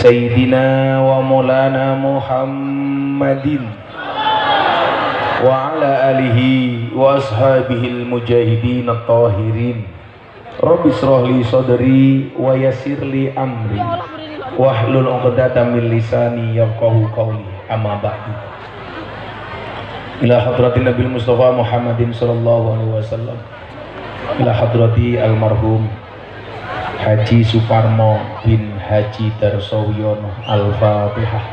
Sayyidina wa maulana Muhammadin wa ala alihi wa ashabihil mujahidin at-tahirin. Rabbi shrah li sadri wa yassir li amri wahlul 'uqdatam min lisani yafqahu qawli. Amma ba'du. Ila hadratin Nabil Mustafa Muhammadin sallallahu alaihi wasallam, ila hadrati almarhum Haji Suparmo bin Haji Darsowiyono. Al-Fatihah.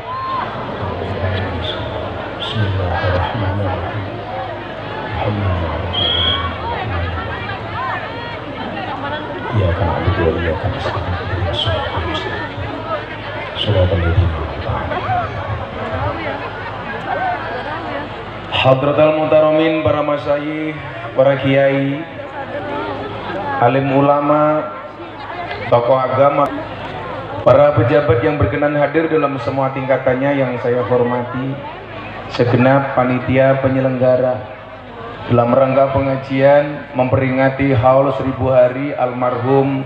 Bismillahirrahmanirrahim. Ya kana abdu wa ya kana Hadratal Muhtaramin, para masyayikh, para kiai, alim ulama, tokoh agama, para pejabat yang berkenan hadir dalam semua tingkatannya yang saya hormati, segenap panitia penyelenggara dalam rangka pengajian memperingati haul 1000 hari almarhum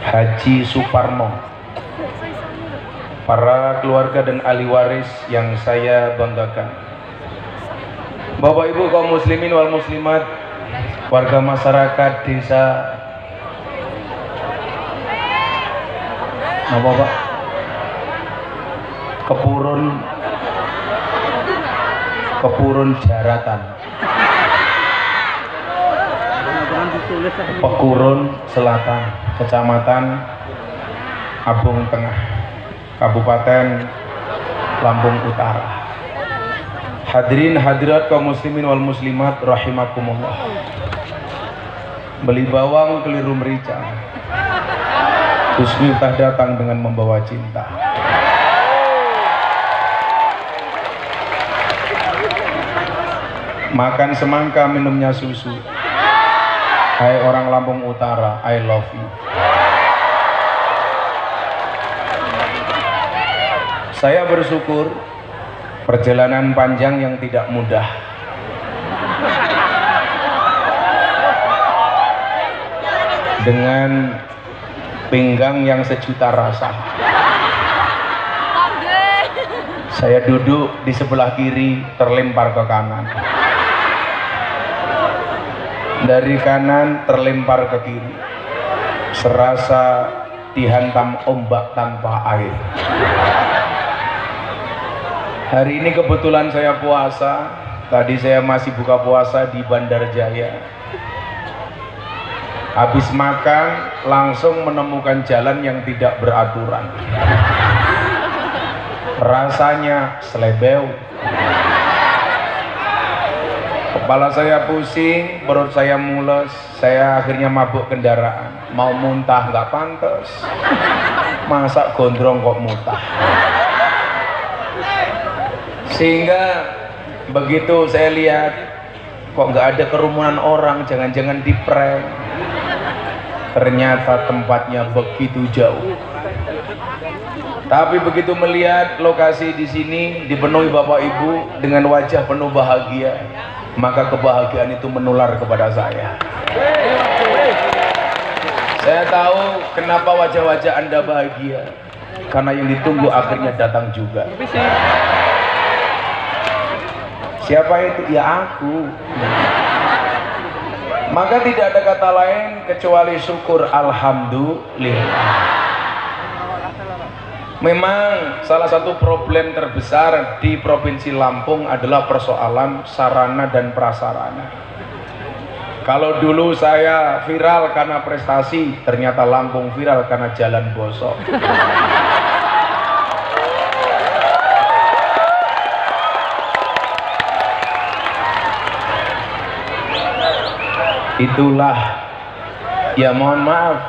Haji Suparmo, para keluarga dan ahli waris yang saya banggakan, Bapak Ibu kaum muslimin wal muslimat, warga masyarakat desa apa Pak? Kepurun Jaratan, Pekurun Selatan, Kecamatan Abung Tengah, Kabupaten Lampung Utara. Hadirin hadirat kaum muslimin wal muslimat rahimakumullah. Beli bawang keliru merica, Gus Miftah datang dengan membawa cinta. Makan semangka, minumnya susu. Hai orang Lampung Utara, I love you. Saya bersyukur perjalanan panjang yang tidak mudah. Dengan pinggang yang sejuta rasa. Saya duduk di sebelah kiri, terlempar ke kanan. Dari kanan terlempar ke kiri. Serasa dihantam ombak tanpa air. Hari ini kebetulan saya puasa. Tadi saya masih buka puasa di Bandar Jaya. Habis makan langsung menemukan jalan yang tidak beraturan. Rasanya selebeu. Kepala saya pusing, perut saya mules. Saya akhirnya mabuk kendaraan. Mau muntah nggak pantas. Masa gondrong kok muntah. Sehingga begitu saya lihat kok nggak ada kerumunan orang, jangan-jangan di prank. Ternyata tempatnya begitu jauh. Tapi begitu melihat lokasi di sini dipenuhi Bapak Ibu dengan wajah penuh bahagia, maka kebahagiaan itu menular kepada saya. Saya tahu kenapa wajah-wajah Anda bahagia, karena yang ditunggu akhirnya datang juga. Siapa itu? Ya aku. Maka tidak ada kata lain kecuali syukur alhamdulillah. Memang salah satu problem terbesar di Provinsi Lampung adalah persoalan sarana dan prasarana. Kalau dulu saya viral karena prestasi, ternyata Lampung viral karena jalan bosok. Itulah, ya mohon maaf,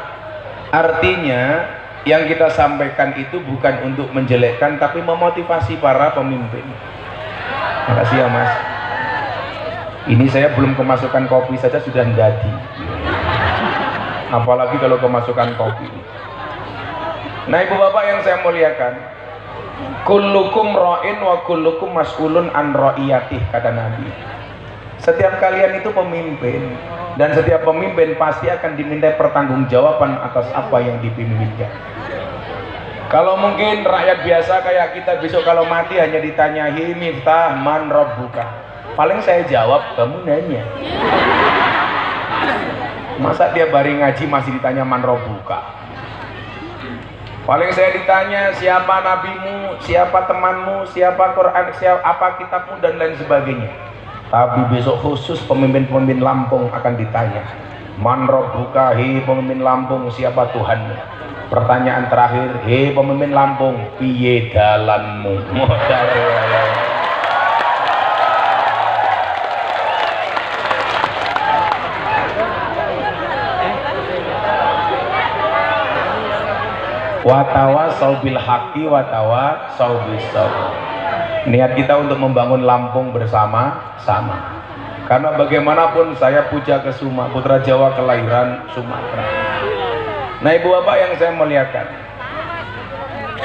artinya yang kita sampaikan itu bukan untuk menjelekkan tapi memotivasi para pemimpin. Makasih ya Mas. Ini saya belum kemasukan kopi saja sudah jadi. Apalagi kalau kemasukan kopi. Nah ibu bapak yang saya muliakan, kullukum ra'in wa kullukum mas'ulun an ra'iyatih, kata Nabi. Setiap kalian itu pemimpin, dan setiap pemimpin pasti akan diminta pertanggungjawaban atas apa yang dipimpinnya. Kalau mungkin rakyat biasa kayak kita besok kalau mati hanya ditanya Miftah man rabbuka, paling saya jawab kamu nanya. Masa dia baring ngaji masih ditanya man rabbuka? Paling saya ditanya siapa nabimu, siapa temanmu, siapa Quran, siapa apa kitabmu dan lain sebagainya. Tapi besok khusus pemimpin-pemimpin Lampung akan ditanya man rabbuka, hei pemimpin Lampung siapa Tuhanmu. Pertanyaan terakhir, hei pemimpin Lampung, piye dalanmu? Watawa saubil haki, watawa saubil sabr. Niat kita untuk membangun Lampung bersama-sama. Karena bagaimanapun saya Puja Kesuma, putra Jawa kelahiran Sumatera. Nah ibu bapak yang saya muliakan,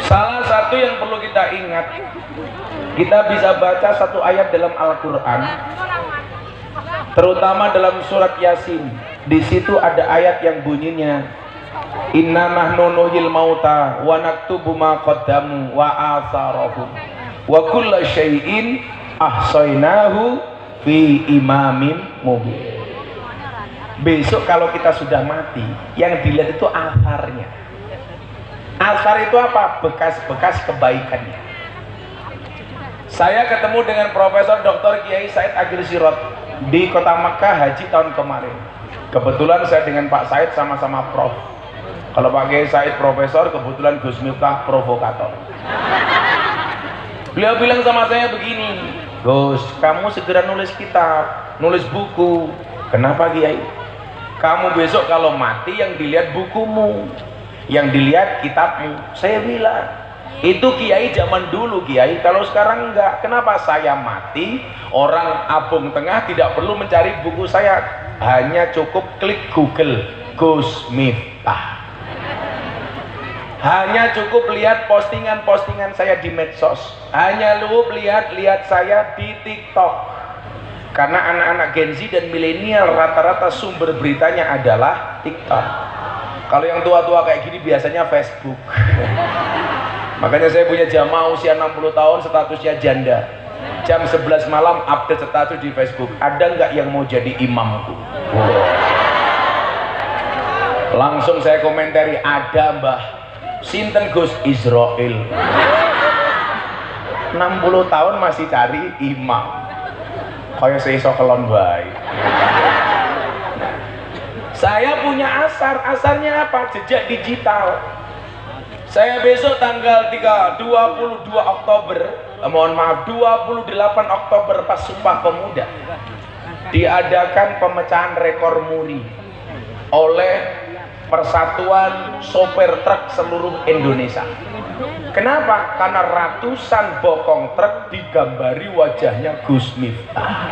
salah satu yang perlu kita ingat, kita bisa baca satu ayat dalam Al-Quran, terutama dalam surat Yasin. Di situ ada ayat yang bunyinya inna nahnu nuhyil mauta wa naktubu ma qaddamu wa atharahum wa kulla syai'in ahsaynahu fi imamin mubin. Besok kalau kita sudah mati, yang dilihat itu asarnya. Asar itu apa? Bekas-bekas kebaikannya. Saya ketemu dengan Profesor Dr. Kiai Said Agil Sirot di kota Mekah haji tahun kemarin. Kebetulan saya dengan Pak Said sama-sama prof. Kalau Pak Kiai Said profesor, kebetulan Gus Miftah provokator. Beliau bilang sama saya begini, Gus, kamu segera nulis kitab, nulis buku. Kenapa Kiai? Kamu besok kalau mati yang dilihat bukumu, yang dilihat kitabmu. Saya bilang, itu Kiai zaman dulu Kiai, kalau sekarang enggak. Kenapa? Saya mati, orang Abung Tengah tidak perlu mencari buku saya, hanya cukup klik Google Gus Miftah. Hanya cukup lihat postingan-postingan saya di medsos, hanya cukup lihat saya di TikTok. Karena anak-anak Gen Z dan milenial rata-rata sumber beritanya adalah TikTok. Kalau yang tua-tua kayak gini biasanya Facebook. Makanya saya punya jamaah usia 60 tahun statusnya janda. Jam 11 malam update status di Facebook. Ada nggak yang mau jadi imamku? Wow. Langsung saya komentari, ada mbah. Sinten Gus Israel. 60 tahun masih cari imam. Kaya seiso kelon baik. Saya punya asarnya apa? Jejak digital. Saya besok tanggal 22 Oktober, mohon maaf 28 Oktober pas Sumpah Pemuda, diadakan pemecahan rekor muri oleh Persatuan Sopir Truk seluruh Indonesia. Kenapa? Karena ratusan bokong truk digambari wajahnya Gus Miftah.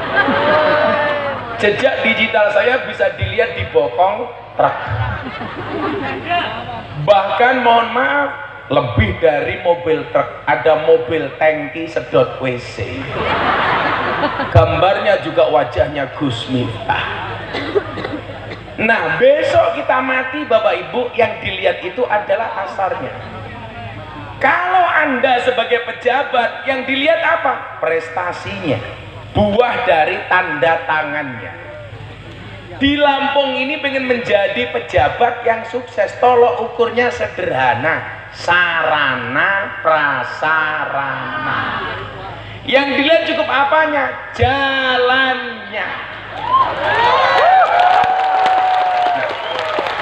Jejak digital saya bisa dilihat di bokong truk. Bahkan mohon maaf, lebih dari mobil truk, ada mobil tangki sedot WC. Gambarnya juga wajahnya Gus Miftah. Nah besok kita mati Bapak Ibu, yang dilihat itu adalah asarnya. Kalau Anda sebagai pejabat, yang dilihat apa? Prestasinya, buah dari tanda tangannya. Di Lampung ini pengen menjadi pejabat yang sukses, tolok ukurnya sederhana, sarana prasarana. Yang dilihat cukup apanya? Jalannya.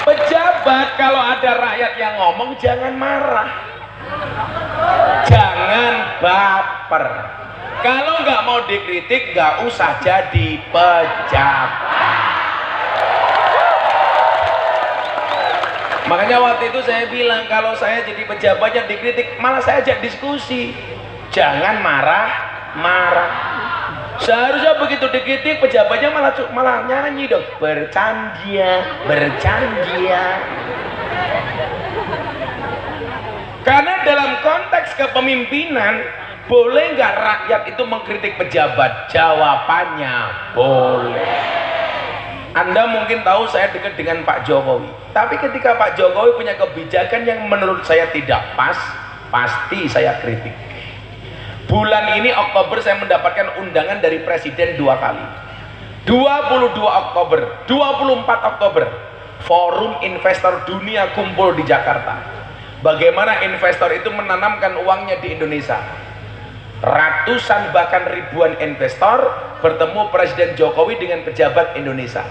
Pejabat kalau ada rakyat yang ngomong jangan marah, jangan baper. Kalau nggak mau dikritik nggak usah jadi pejabat. Makanya waktu itu saya bilang, kalau saya jadi pejabat yang dikritik malah saya ajak diskusi, jangan marah-marah. Seharusnya begitu dikritik pejabatnya malah nyanyi dong, bercanda. Karena dalam konteks kepemimpinan, boleh nggak rakyat itu mengkritik pejabat? Jawabannya boleh. Anda mungkin tahu saya dekat dengan Pak Jokowi, tapi ketika Pak Jokowi punya kebijakan yang menurut saya tidak pas, pasti saya kritik. Bulan ini Oktober saya mendapatkan undangan dari Presiden 2 kali. 22 Oktober, 24 Oktober, Forum Investor Dunia kumpul di Jakarta. Bagaimana investor itu menanamkan uangnya di Indonesia. Ratusan bahkan ribuan investor bertemu Presiden Jokowi dengan pejabat Indonesia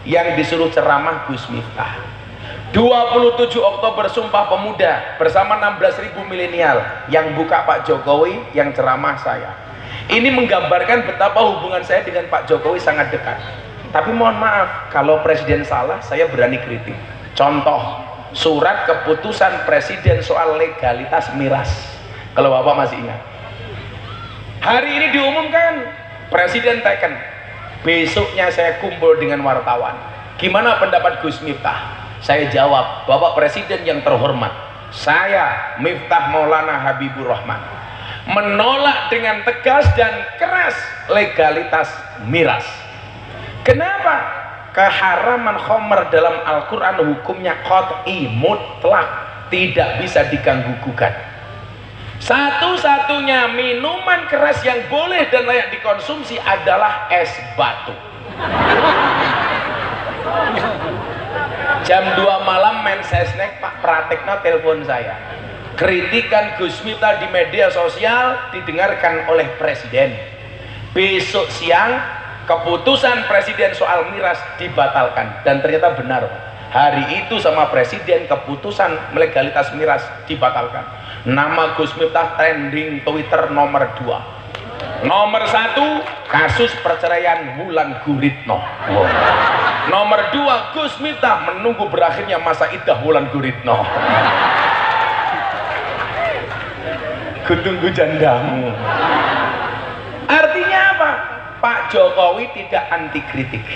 yang disuruh ceramah Gus Miftah. 27 Oktober Sumpah Pemuda bersama 16.000 milenial yang buka Pak Jokowi, yang ceramah saya. Ini menggambarkan betapa hubungan saya dengan Pak Jokowi sangat dekat. Tapi mohon maaf, kalau Presiden salah saya berani kritik. Contoh, surat keputusan Presiden soal legalitas miras, kalau Bapak masih ingat. Hari ini diumumkan Presiden teken. Besoknya saya kumpul dengan wartawan. Gimana pendapat Gus Miftah? Saya jawab, Bapak Presiden yang terhormat, saya Miftah Maulana Habibur Rahman menolak dengan tegas dan keras legalitas miras. Kenapa? Keharaman khamr dalam Al-Quran hukumnya qat'i, mutlak, tidak bisa diganggu gugat. Satu-satunya minuman keras yang boleh dan layak dikonsumsi adalah es batu. Jam 2 malam Mensesnek Pak Pratikno telepon saya. Kritikan Gus Miftah di media sosial didengarkan oleh Presiden. Besok siang keputusan Presiden soal miras dibatalkan, dan ternyata benar. Hari itu sama Presiden keputusan legalitas miras dibatalkan. Nama Gus Miftah trending Twitter nomor 2. Nomor 1 kasus perceraian Wulan Guritno. Nomor 2 Gus Miftah menunggu berakhirnya masa iddah Wulan Guritno. Kutunggu jandamu. Artinya apa? Pak Jokowi tidak anti kritik.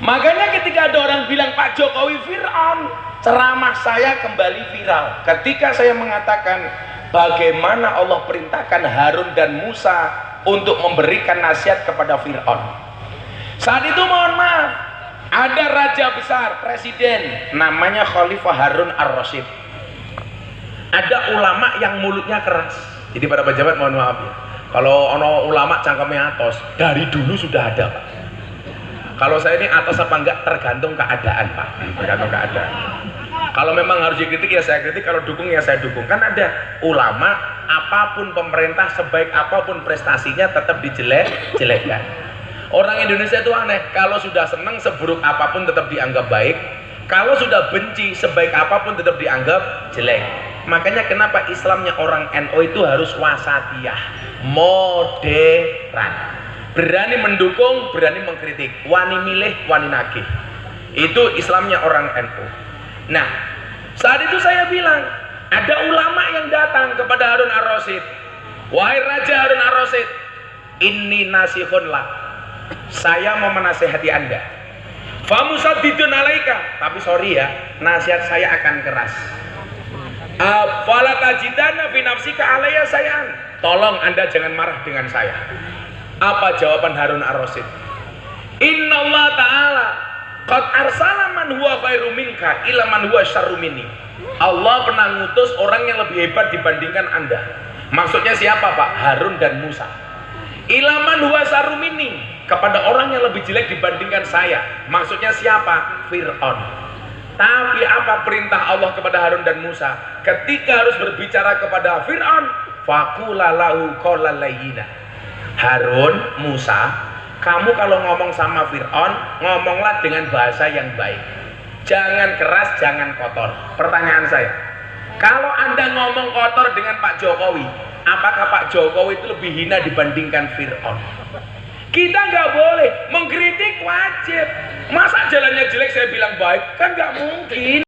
Makanya ketika ada orang bilang Pak Jokowi Fir'aun, ceramah saya kembali viral ketika saya mengatakan bagaimana Allah perintahkan Harun dan Musa untuk memberikan nasihat kepada Fir'aun. Saat itu mohon maaf, ada raja besar, presiden, namanya Khalifah Harun Ar-Rasyid. Ada ulama yang mulutnya keras. Jadi pada pejabat mohon maaf ya, kalau ono ulama cangkemnya atos, dari dulu sudah ada Pak. Kalau saya ini atas apa enggak tergantung keadaan Pak, tergantung keadaan. Kalau memang harus dikritik ya saya kritik, kalau dukung ya saya dukung. Kan ada ulama, apapun pemerintah, sebaik apapun prestasinya tetap dijelek-jelekkan. Orang Indonesia itu aneh, kalau sudah senang seburuk apapun tetap dianggap baik, kalau sudah benci sebaik apapun tetap dianggap jelek. Makanya kenapa Islamnya orang NU itu harus wasatiyah, moderan, berani mendukung, berani mengkritik, wani milih, wani nagih. Itu Islamnya orang NU. Nah, saat itu saya bilang, ada ulama yang datang kepada Harun Ar-Rasyid. Wahai Raja Harun Ar-Rasyid, inni nasihun lak, saya mau menasihati Anda. Famusaddidun alaika, tapi sorry ya, nasihat saya akan keras. Fala tajidana fi nafsika alayya sayan, tolong Anda jangan marah dengan saya. Apa jawaban Harun Ar-Rasyid? Innallaha ta'ala qad arsala man huwa khairu minka ila man huwa syarru minni. Allah pernah ngutus orang yang lebih hebat dibandingkan Anda. Maksudnya siapa Pak? Harun dan Musa. Ila man huwa syarru minni, kepada orang yang lebih jelek dibandingkan saya. Maksudnya siapa? Fir'aun. Tapi apa perintah Allah kepada Harun dan Musa? Ketika harus berbicara kepada Fir'aun, faqula lahu qawlan layyina. Harun, Musa, kamu kalau ngomong sama Fir'aun, ngomonglah dengan bahasa yang baik. Jangan keras, jangan kotor. Pertanyaan saya, kalau Anda ngomong kotor dengan Pak Jokowi, apakah Pak Jokowi itu lebih hina dibandingkan Fir'aun? Kita nggak boleh mengkritik, wajib. Masa jalannya jelek saya bilang baik? Kan nggak mungkin.